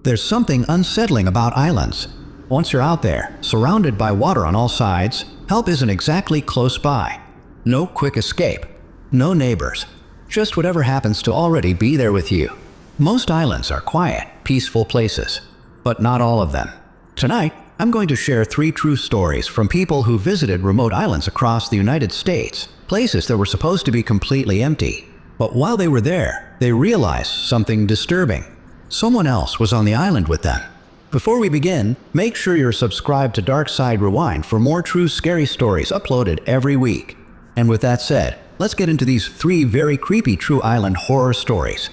There's something unsettling about islands. Once you're out there, surrounded by water on all sides, help isn't exactly close by. No quick escape. No neighbors. Just whatever happens to already be there with you. Most islands are quiet, peaceful places, but not all of them. Tonight, I'm going to share 3 true stories from people who visited remote islands across the United States, places that were supposed to be completely empty. But while they were there, they realized something disturbing. Someone else was on the island with them. Before we begin, make sure you're subscribed to Dark Side Rewind for more true scary stories uploaded every week. And with that said, let's get into these 3 very creepy true island horror stories.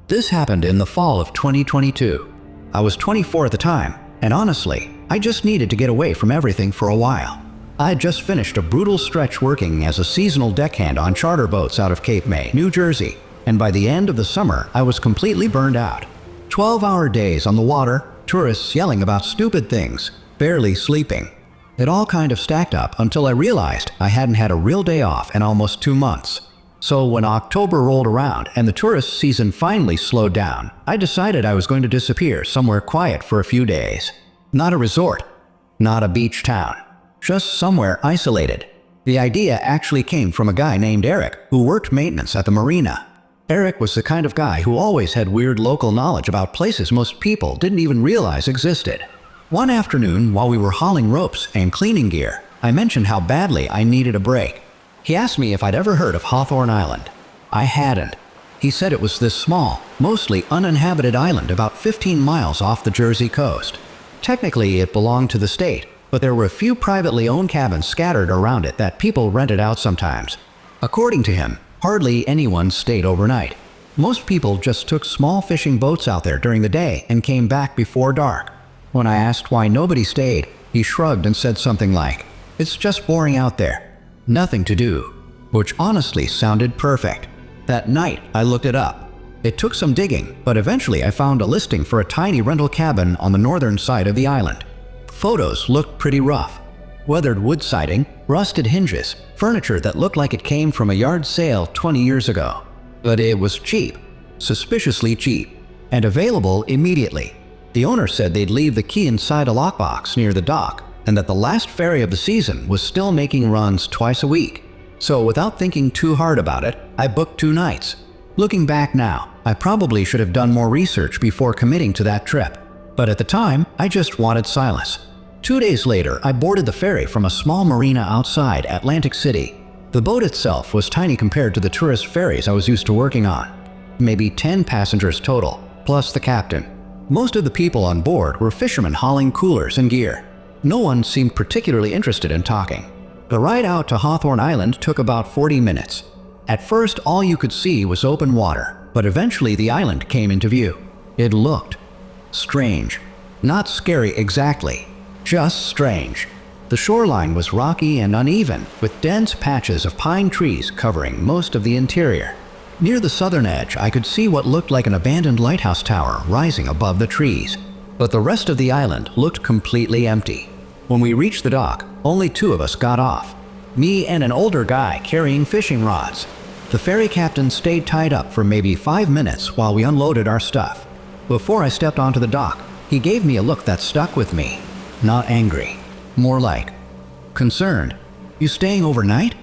This happened in the fall of 2022. I was 24 at the time, and honestly, I just needed to get away from everything for a while. I had just finished a brutal stretch working as a seasonal deckhand on charter boats out of Cape May, New Jersey, and by the end of the summer, I was completely burned out. 12-hour days on the water, tourists yelling about stupid things, barely sleeping. It all kind of stacked up until I realized I hadn't had a real day off in almost 2 months. So when October rolled around and the tourist season finally slowed down, I decided I was going to disappear somewhere quiet for a few days. Not a resort, not a beach town, just somewhere isolated. The idea actually came from a guy named Eric who worked maintenance at the marina. Eric was the kind of guy who always had weird local knowledge about places most people didn't even realize existed. One afternoon, while we were hauling ropes and cleaning gear, I mentioned how badly I needed a break. He asked me if I'd ever heard of Hawthorne Island. I hadn't. He said it was this small, mostly uninhabited island about 15 miles off the Jersey coast. Technically, it belonged to the state, but there were a few privately owned cabins scattered around it that people rented out sometimes. According to him, hardly anyone stayed overnight. Most people just took small fishing boats out there during the day and came back before dark. When I asked why nobody stayed, he shrugged and said something like, "It's just boring out there. Nothing to do," which honestly sounded perfect. That night, I looked it up. It took some digging, but eventually I found a listing for a tiny rental cabin on the northern side of the island. Photos looked pretty rough. Weathered wood siding, rusted hinges, furniture that looked like it came from a yard sale 20 years ago. But it was cheap, suspiciously cheap, and available immediately. The owner said they'd leave the key inside a lockbox near the dock, and that the last ferry of the season was still making runs twice a week. So without thinking too hard about it, I booked 2 nights. Looking back now, I probably should have done more research before committing to that trip. But at the time, I just wanted silence. 2 days later, I boarded the ferry from a small marina outside Atlantic City. The boat itself was tiny compared to the tourist ferries I was used to working on. Maybe 10 passengers total, plus the captain. Most of the people on board were fishermen hauling coolers and gear. No one seemed particularly interested in talking. The ride out to Hawthorne Island took about 40 minutes. At first, all you could see was open water, but eventually the island came into view. It looked strange. Not scary exactly, just strange. The shoreline was rocky and uneven, with dense patches of pine trees covering most of the interior. Near the southern edge, I could see what looked like an abandoned lighthouse tower rising above the trees. But the rest of the island looked completely empty. When we reached the dock, only 2 of us got off. Me and an older guy carrying fishing rods. The ferry captain stayed tied up for maybe 5 minutes while we unloaded our stuff. Before I stepped onto the dock, he gave me a look that stuck with me. Not angry, more like concerned. "You staying overnight?"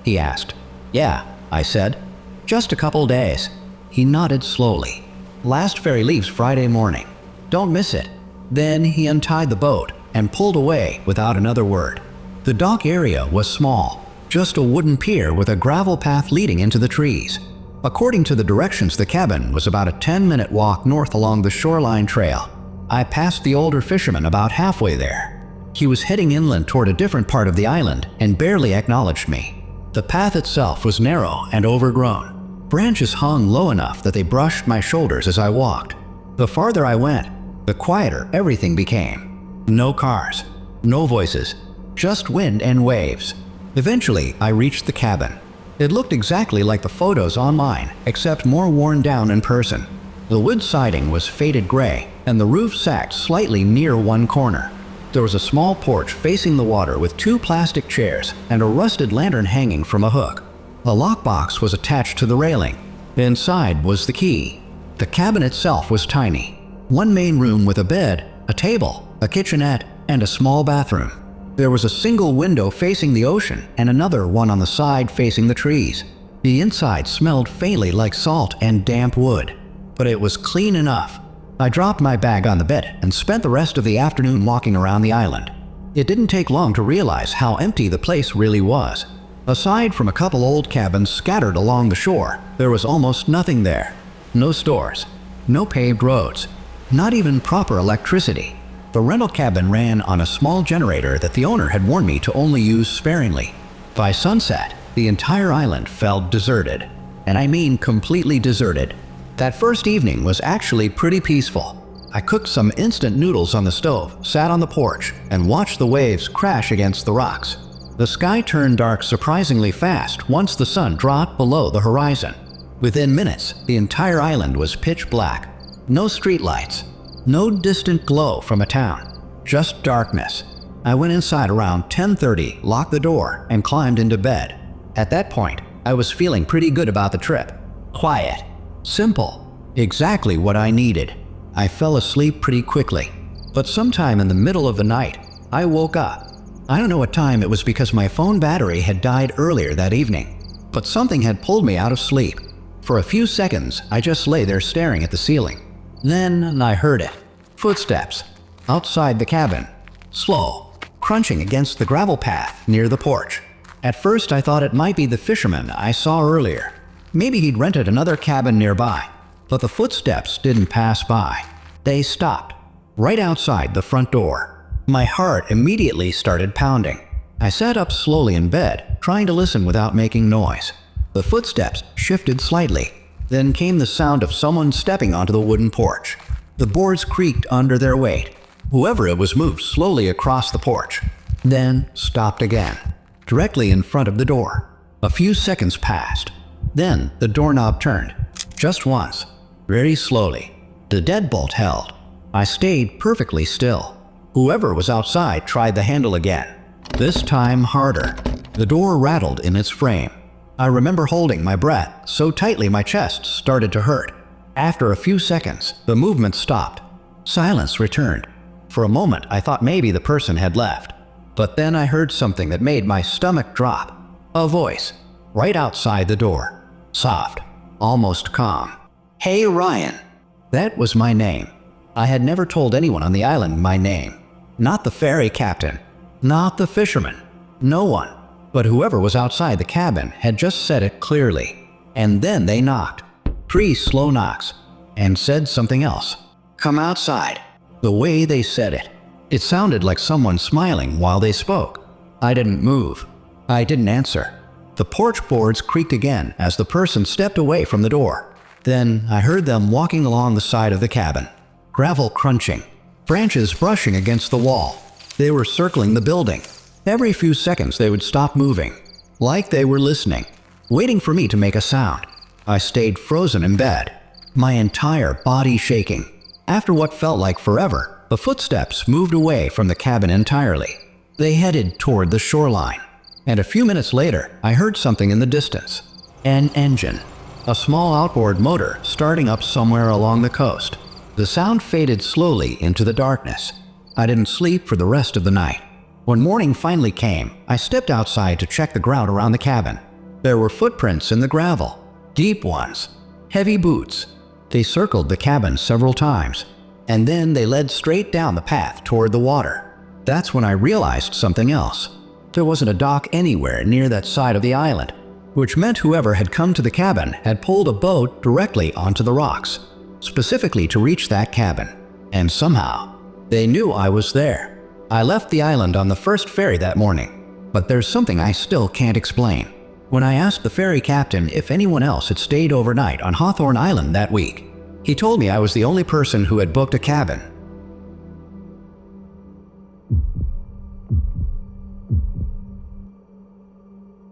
he asked. "Yeah," I said. "Just a couple days." He nodded slowly. "Last ferry leaves Friday morning. Don't miss it." Then he untied the boat and pulled away without another word. The dock area was small, just a wooden pier with a gravel path leading into the trees. According to the directions, the cabin was about a 10-minute walk north along the shoreline trail. I passed the older fisherman about halfway there. He was heading inland toward a different part of the island and barely acknowledged me. The path itself was narrow and overgrown. Branches hung low enough that they brushed my shoulders as I walked. The farther I went, the quieter everything became. No cars, no voices, just wind and waves. Eventually, I reached the cabin. It looked exactly like the photos online, except more worn down in person. The wood siding was faded gray, and the roof sagged slightly near one corner. There was a small porch facing the water with 2 plastic chairs and a rusted lantern hanging from a hook. A lockbox was attached to the railing. Inside was the key. The cabin itself was tiny. One main room with a bed, a table, a kitchenette, and a small bathroom. There was a single window facing the ocean and another one on the side facing the trees. The inside smelled faintly like salt and damp wood, but it was clean enough. I dropped my bag on the bed and spent the rest of the afternoon walking around the island. It didn't take long to realize how empty the place really was. Aside from a couple old cabins scattered along the shore, there was almost nothing there. No stores, no paved roads, not even proper electricity. The rental cabin ran on a small generator that the owner had warned me to only use sparingly. By sunset, the entire island felt deserted. And I mean completely deserted. That first evening was actually pretty peaceful. I cooked some instant noodles on the stove, sat on the porch, and watched the waves crash against the rocks. The sky turned dark surprisingly fast once the sun dropped below the horizon. Within minutes, the entire island was pitch black. No streetlights, no distant glow from a town, just darkness. I went inside around 10:30, locked the door, and climbed into bed. At that point, I was feeling pretty good about the trip. Quiet, simple, exactly what I needed. I fell asleep pretty quickly, but sometime in the middle of the night, I woke up. I don't know what time it was because my phone battery had died earlier that evening, but something had pulled me out of sleep. For a few seconds, I just lay there staring at the ceiling. Then I heard it. Footsteps. Outside the cabin. Slow. Crunching against the gravel path near the porch. At first I thought it might be the fisherman I saw earlier. Maybe he'd rented another cabin nearby. But the footsteps didn't pass by. They stopped. Right outside the front door. My heart immediately started pounding. I sat up slowly in bed, trying to listen without making noise. The footsteps shifted slightly. Then came the sound of someone stepping onto the wooden porch. The boards creaked under their weight. Whoever it was moved slowly across the porch, then stopped again, directly in front of the door. A few seconds passed. Then the doorknob turned, just once, very slowly. The deadbolt held. I stayed perfectly still. Whoever was outside tried the handle again, this time harder. The door rattled in its frame. I remember holding my breath so tightly my chest started to hurt. After a few seconds, the movement stopped. Silence returned. For a moment, I thought maybe the person had left. But then I heard something that made my stomach drop. A voice, right outside the door. Soft, almost calm. "Hey, Ryan." That was my name. I had never told anyone on the island my name. Not the ferry captain. Not the fisherman. No one. But whoever was outside the cabin had just said it clearly. And then they knocked. 3 slow knocks. And said something else. "Come outside." The way they said it. It sounded like someone smiling while they spoke. I didn't move. I didn't answer. The porch boards creaked again as the person stepped away from the door. Then I heard them walking along the side of the cabin. Gravel crunching. Branches brushing against the wall. They were circling the building. Every few seconds they would stop moving, like they were listening, waiting for me to make a sound. I stayed frozen in bed, my entire body shaking. After what felt like forever, the footsteps moved away from the cabin entirely. They headed toward the shoreline. And a few minutes later, I heard something in the distance. An engine. A small outboard motor starting up somewhere along the coast. The sound faded slowly into the darkness. I didn't sleep for the rest of the night. When morning finally came, I stepped outside to check the ground around the cabin. There were footprints in the gravel, deep ones, heavy boots. They circled the cabin several times, and then they led straight down the path toward the water. That's when I realized something else. There wasn't a dock anywhere near that side of the island, which meant whoever had come to the cabin had pulled a boat directly onto the rocks, specifically to reach that cabin. And somehow, they knew I was there. I left the island on the first ferry that morning, but there's something I still can't explain. When I asked the ferry captain if anyone else had stayed overnight on Hawthorne Island that week, he told me I was the only person who had booked a cabin.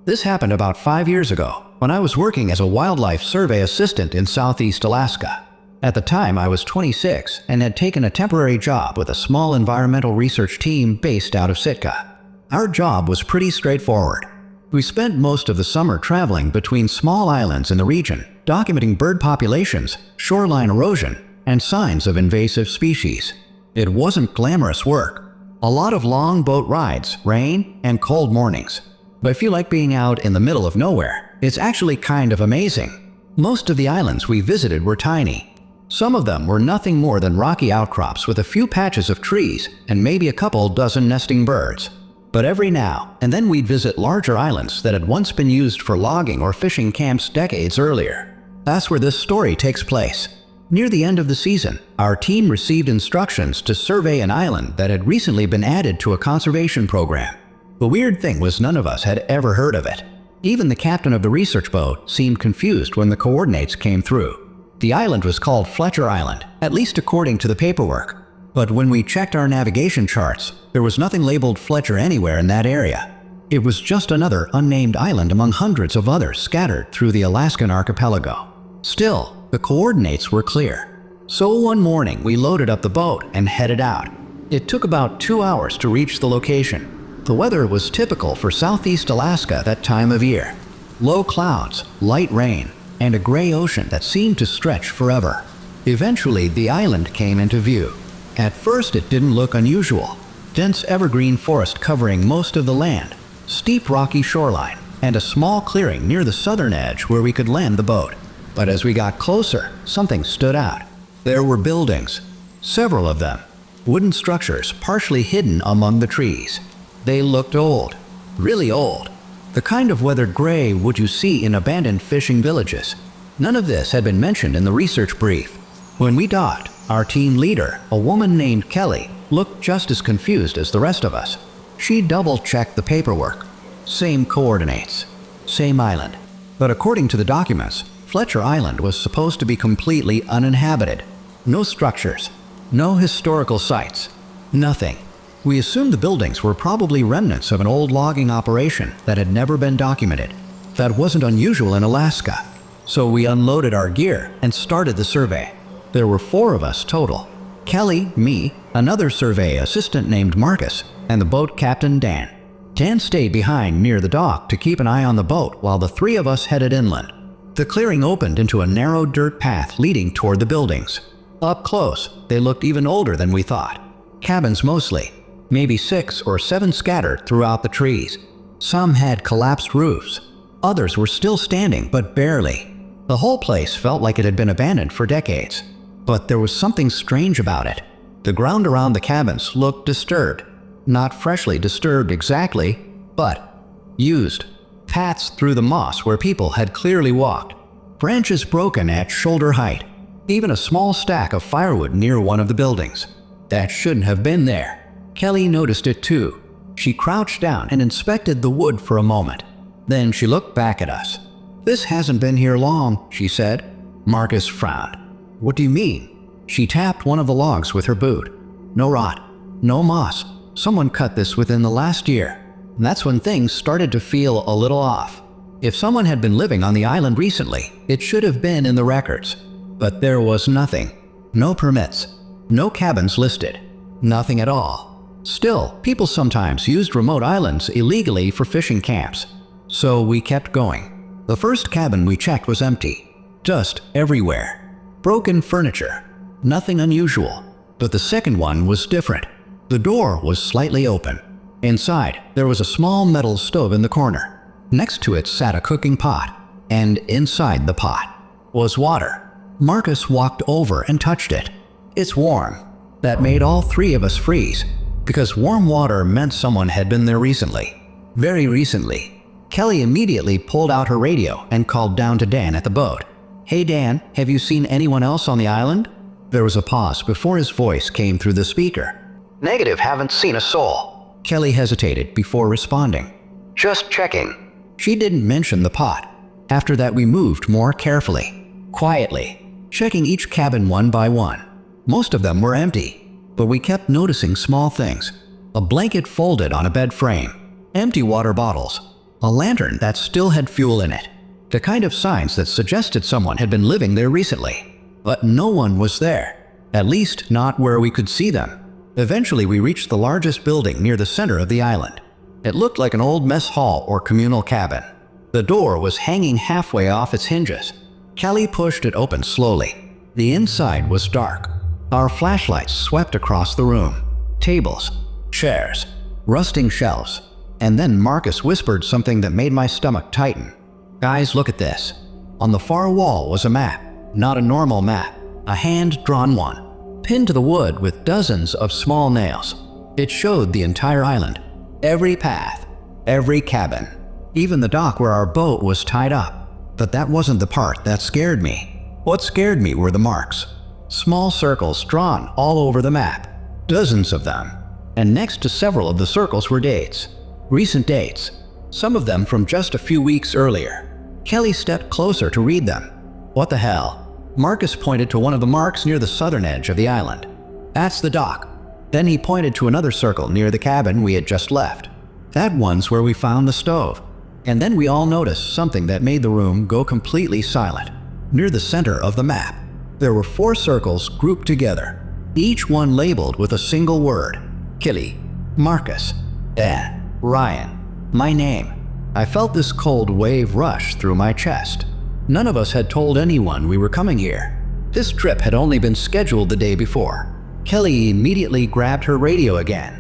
This happened about 5 years ago, when I was working as a wildlife survey assistant in Southeast Alaska. At the time, I was 26 and had taken a temporary job with a small environmental research team based out of Sitka. Our job was pretty straightforward. We spent most of the summer traveling between small islands in the region, documenting bird populations, shoreline erosion, and signs of invasive species. It wasn't glamorous work. A lot of long boat rides, rain, and cold mornings. But if you like being out in the middle of nowhere, it's actually kind of amazing. Most of the islands we visited were tiny. Some of them were nothing more than rocky outcrops with a few patches of trees and maybe a couple dozen nesting birds. But every now and then we'd visit larger islands that had once been used for logging or fishing camps decades earlier. That's where this story takes place. Near the end of the season, our team received instructions to survey an island that had recently been added to a conservation program. The weird thing was none of us had ever heard of it. Even the captain of the research boat seemed confused when the coordinates came through. The island was called Fletcher Island, at least according to the paperwork. But when we checked our navigation charts, there was nothing labeled Fletcher anywhere in that area. It was just another unnamed island among hundreds of others scattered through the Alaskan archipelago. Still, the coordinates were clear. So one morning we loaded up the boat and headed out. It took about 2 hours to reach the location. The weather was typical for southeast Alaska that time of year. Low clouds, light rain, and a gray ocean that seemed to stretch forever. Eventually, the island came into view. At first, it didn't look unusual. Dense evergreen forest covering most of the land, steep rocky shoreline, and a small clearing near the southern edge where we could land the boat. But as we got closer, something stood out. There were buildings, several of them, wooden structures partially hidden among the trees. They looked old, really old. The kind of weathered gray wood you see in abandoned fishing villages. None of this had been mentioned in the research brief. When we docked, our team leader, a woman named Kelly, looked just as confused as the rest of us. She double-checked the paperwork. Same coordinates, same island. But according to the documents, Fletcher Island was supposed to be completely uninhabited. No structures, no historical sites, nothing. We assumed the buildings were probably remnants of an old logging operation that had never been documented. That wasn't unusual in Alaska. So we unloaded our gear and started the survey. There were 4 of us total. Kelly, me, another survey assistant named Marcus, and the boat captain Dan. Dan stayed behind near the dock to keep an eye on the boat while the 3 of us headed inland. The clearing opened into a narrow dirt path leading toward the buildings. Up close, they looked even older than we thought. Cabins mostly. Maybe 6 or 7 scattered throughout the trees. Some had collapsed roofs. Others were still standing, but barely. The whole place felt like it had been abandoned for decades. But there was something strange about it. The ground around the cabins looked disturbed. Not freshly disturbed exactly, but used. Paths through the moss where people had clearly walked. Branches broken at shoulder height. Even a small stack of firewood near one of the buildings. That shouldn't have been there. Kelly noticed it too. She crouched down and inspected the wood for a moment. Then she looked back at us. "This hasn't been here long," she said. Marcus frowned. "What do you mean?" She tapped one of the logs with her boot. "No rot, no moss. Someone cut this within the last year." And that's when things started to feel a little off. If someone had been living on the island recently, it should have been in the records. But there was nothing. No permits. No cabins listed. Nothing at all. Still, people sometimes used remote islands illegally for fishing camps. So we kept going. The first cabin we checked was empty. Dust everywhere. Broken furniture. Nothing unusual. But the second one was different. The door was slightly open. Inside, there was a small metal stove in the corner. Next to it sat a cooking pot. And inside the pot was water. Marcus walked over and touched it. "It's warm." That made all 3 of us freeze. Because warm water meant someone had been there recently. Very recently. Kelly immediately pulled out her radio and called down to Dan at the boat. "Hey Dan, have you seen anyone else on the island?" There was a pause before his voice came through the speaker. "Negative, haven't seen a soul." Kelly hesitated before responding. "Just checking." She didn't mention the pot. After that we moved more carefully. Quietly. Checking each cabin one by one. Most of them were empty. But we kept noticing small things. A blanket folded on a bed frame. Empty water bottles. A lantern that still had fuel in it. The kind of signs that suggested someone had been living there recently. but no one was there, at least not where we could see them. Eventually, we reached the largest building near the center of the island. It looked like an old mess hall or communal cabin. The door was hanging halfway off its hinges. Kelly pushed it open slowly. The inside was dark. Our flashlights swept across the room. Tables, chairs, rusting shelves. And then Marcus whispered something that made my stomach tighten. "Guys, look at this." On the far wall was a map. Not a normal map, a hand-drawn one, pinned to the wood with dozens of small nails. It showed the entire island, every path, every cabin, even the dock where our boat was tied up. But that wasn't the part that scared me. What scared me were the marks. Small circles drawn all over the map, dozens of them. And next to several of the circles were dates, recent dates, some of them from just a few weeks earlier. Kelly stepped closer to read them. "What the hell?" Marcus pointed to one of the marks near the southern edge of the island. "That's the dock." Then he pointed to another circle near the cabin we had just left. "That one's where we found the stove." And then we all noticed something that made the room go completely silent. Near the center of the map, there were 4 circles grouped together, each one labeled with a single word: Kelly, Marcus, Dan, Ryan, my name. I felt this cold wave rush through my chest. None of us had told anyone we were coming here. This trip had only been scheduled the day before. Kelly immediately grabbed her radio again.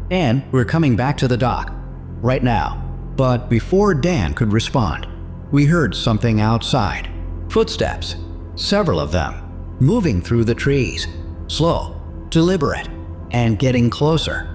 "Dan, we're coming back to the dock. Right now." But before Dan could respond, we heard something outside. Footsteps, several of them, moving through the trees. Slow, deliberate, and getting closer.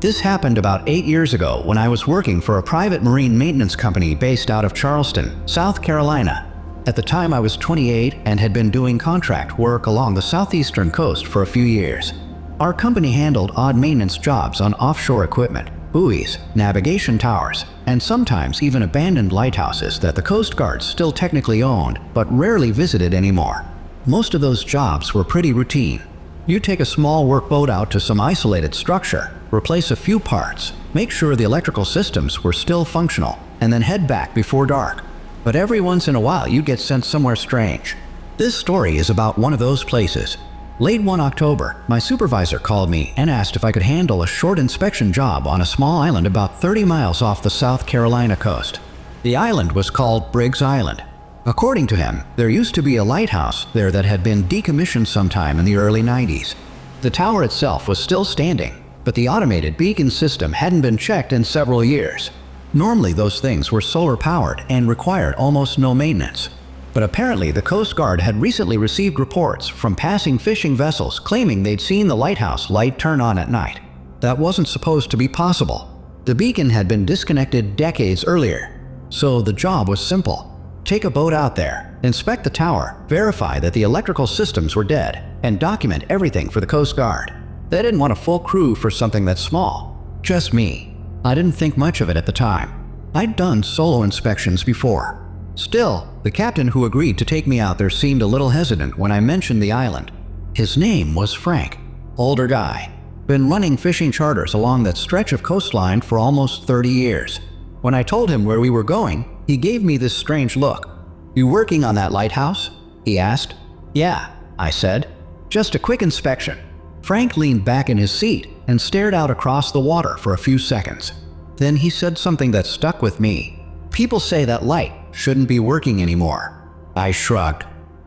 This happened about 8 years ago when I was working for a private marine maintenance company based out of Charleston, South Carolina. At the time I was 28 and had been doing contract work along the southeastern coast for a few years. Our company handled odd maintenance jobs on offshore equipment, buoys, navigation towers, and sometimes even abandoned lighthouses that the Coast Guard still technically owned but rarely visited anymore. Most of those jobs were pretty routine. You take a small workboat out to some isolated structure, replace a few parts, make sure the electrical systems were still functional, and then head back before dark. But every once in a while you'd get sent somewhere strange. This story is about one of those places. Late one October, my supervisor called me and asked if I could handle a short inspection job on a small island about 30 miles off the South Carolina coast. The island was called Briggs Island. According to him, there used to be a lighthouse there that had been decommissioned sometime in the early 90s. The tower itself was still standing, but the automated beacon system hadn't been checked in several years. Normally those things were solar powered and required almost no maintenance. But apparently the Coast Guard had recently received reports from passing fishing vessels claiming they'd seen the lighthouse light turn on at night. That wasn't supposed to be possible. The beacon had been disconnected decades earlier. So the job was simple. Take a boat out there, inspect the tower, verify that the electrical systems were dead, and document everything for the Coast Guard. They didn't want a full crew for something that small. Just me. I didn't think much of it at the time. I'd done solo inspections before. Still, the captain who agreed to take me out there seemed a little hesitant when I mentioned the island. His name was Frank. Older guy. Been running fishing charters along that stretch of coastline for almost 30 years. When I told him where we were going, he gave me this strange look. "You working on that lighthouse?" he asked. "Yeah," I said. "Just a quick inspection." Frank leaned back in his seat and stared out across the water for a few seconds. Then he said something that stuck with me. "People say that light shouldn't be working anymore." I shrugged.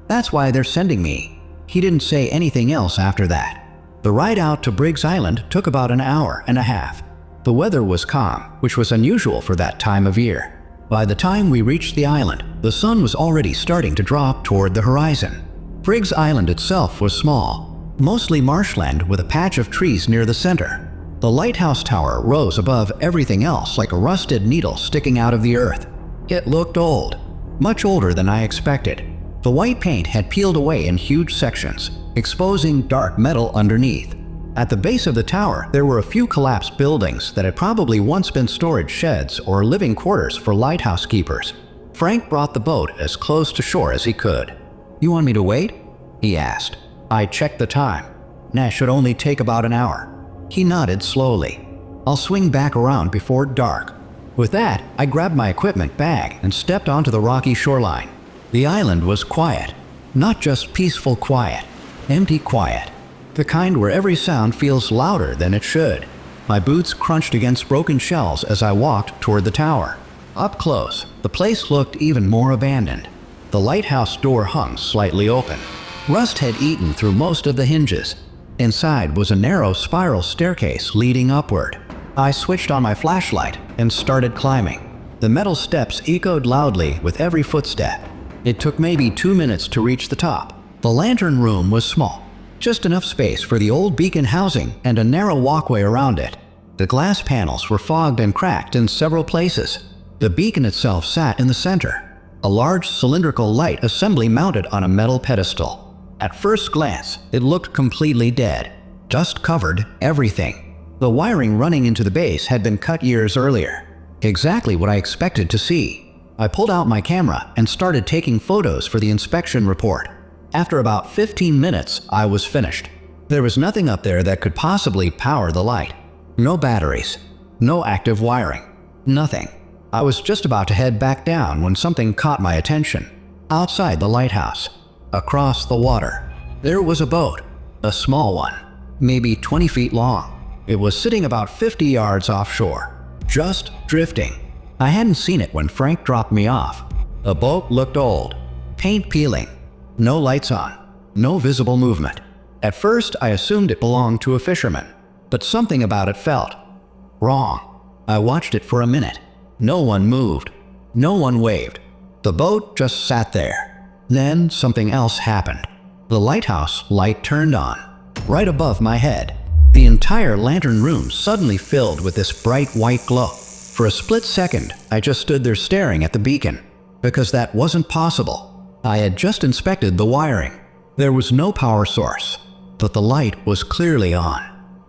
"That's why they're sending me." He didn't say anything else after that. The ride out to Briggs Island took about an hour and a half. The weather was calm, which was unusual for that time of year. By the time we reached the island, the sun was already starting to drop toward the horizon. Briggs Island itself was small, mostly marshland with a patch of trees near the center. The lighthouse tower rose above everything else like a rusted needle sticking out of the earth. It looked old, much older than I expected. The white paint had peeled away in huge sections, exposing dark metal underneath. At the base of the tower, there were a few collapsed buildings that had probably once been storage sheds or living quarters for lighthouse keepers. Frank brought the boat as close to shore as he could. "You want me to wait?" he asked. I checked the time. "Nah, should only take about an hour." He nodded slowly. "I'll swing back around before dark." With that, I grabbed my equipment bag and stepped onto the rocky shoreline. The island was quiet. Not just peaceful quiet, empty quiet. The kind where every sound feels louder than it should. My boots crunched against broken shells as I walked toward the tower. Up close, the place looked even more abandoned. The lighthouse door hung slightly open. Rust had eaten through most of the hinges. Inside was a narrow spiral staircase leading upward. I switched on my flashlight and started climbing. The metal steps echoed loudly with every footstep. It took maybe 2 minutes to reach the top. The lantern room was small, just enough space for the old beacon housing and a narrow walkway around it. The glass panels were fogged and cracked in several places. The beacon itself sat in the center, a large cylindrical light assembly mounted on a metal pedestal. At first glance, it looked completely dead. Dust covered everything. The wiring running into the base had been cut years earlier. Exactly what I expected to see. I pulled out my camera and started taking photos for the inspection report. After about 15 minutes, I was finished. There was nothing up there that could possibly power the light. No batteries, no active wiring, nothing. I was just about to head back down when something caught my attention. Outside the lighthouse, across the water, there was a boat, a small one, maybe 20 feet long. It was sitting about 50 yards offshore, just drifting. I hadn't seen it when Frank dropped me off. The boat looked old, paint peeling, no lights on, no visible movement. At first, I assumed it belonged to a fisherman, but something about it felt wrong. I watched it for a minute. No one moved. No one waved. The boat just sat there. Then something else happened. The lighthouse light turned on, right above my head. The entire lantern room suddenly filled with this bright white glow. For a split second, I just stood there staring at the beacon, because that wasn't possible. I had just inspected the wiring. There was no power source, but the light was clearly on,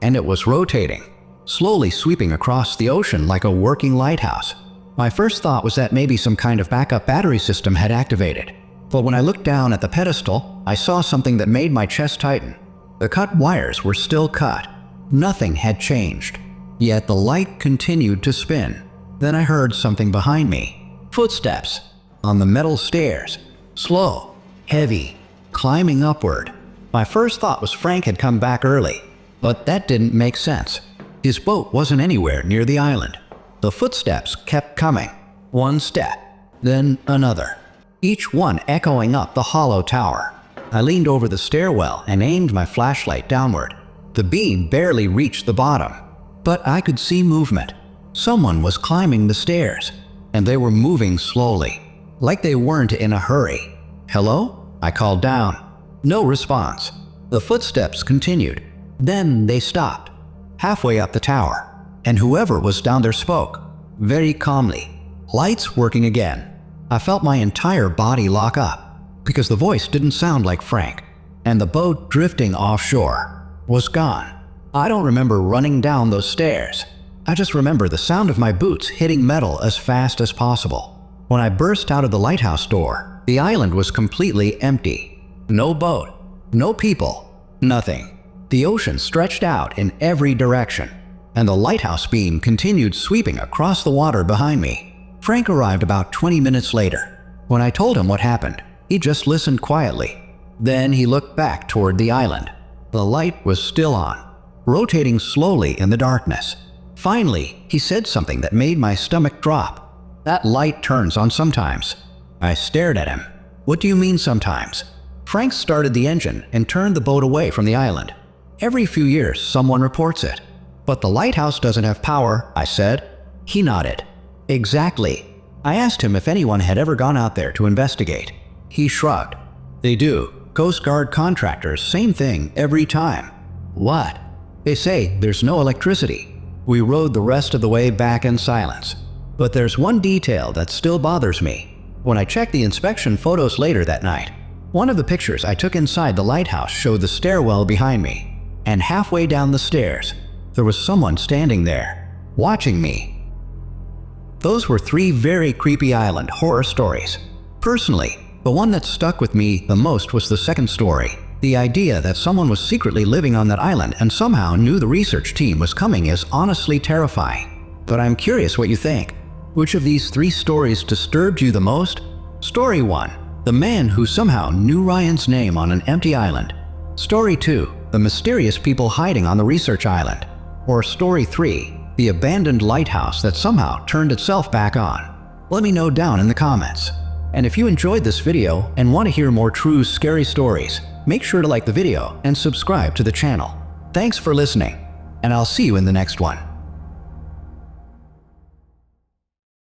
and it was rotating, slowly sweeping across the ocean like a working lighthouse. My first thought was that maybe some kind of backup battery system had activated. But when I looked down at the pedestal, I saw something that made my chest tighten. The cut wires were still cut. Nothing had changed. Yet the light continued to spin. Then I heard something behind me. Footsteps on the metal stairs. Slow, heavy, climbing upward. My first thought was Frank had come back early, but that didn't make sense. His boat wasn't anywhere near the island. The footsteps kept coming. One step, then another, each one echoing up the hollow tower. I leaned over the stairwell and aimed my flashlight downward. The beam barely reached the bottom, but I could see movement. Someone was climbing the stairs, and they were moving slowly, like they weren't in a hurry. "Hello?" I called down. No response. The footsteps continued. Then they stopped, halfway up the tower, and whoever was down there spoke, very calmly. Lights working again. I felt my entire body lock up, because the voice didn't sound like Frank, and the boat drifting offshore was gone. I don't remember running down those stairs. I just remember the sound of my boots hitting metal as fast as possible. When I burst out of the lighthouse door, the island was completely empty. No boat, no people, nothing. The ocean stretched out in every direction, and the lighthouse beam continued sweeping across the water behind me. Frank arrived about 20 minutes later. When I told him what happened, he just listened quietly. Then he looked back toward the island. The light was still on, rotating slowly in the darkness. Finally, he said something that made my stomach drop. "That light turns on sometimes." I stared at him. "What do you mean sometimes?" Frank started the engine and turned the boat away from the island. "Every few years, someone reports it." "But the lighthouse doesn't have power," I said. He nodded. "Exactly." I asked him if anyone had ever gone out there to investigate. He shrugged. "They do. Coast Guard contractors, same thing every time." "What?" "They say there's no electricity." We rode the rest of the way back in silence. But there's one detail that still bothers me. When I checked the inspection photos later that night, one of the pictures I took inside the lighthouse showed the stairwell behind me. And halfway down the stairs, there was someone standing there, watching me. Those were 3 very creepy island horror stories. Personally, the one that stuck with me the most was the second story. The idea that someone was secretly living on that island and somehow knew the research team was coming is honestly terrifying. But I'm curious what you think. Which of these 3 stories disturbed you the most? Story 1. The man who somehow knew Ryan's name on an empty island. Story 2. The mysterious people hiding on the research island. Or Story 3. The abandoned lighthouse that somehow turned itself back on. Let me know down in the comments. And if you enjoyed this video and want to hear more true scary stories, make sure to like the video and subscribe to the channel. Thanks for listening, and I'll see you in the next one.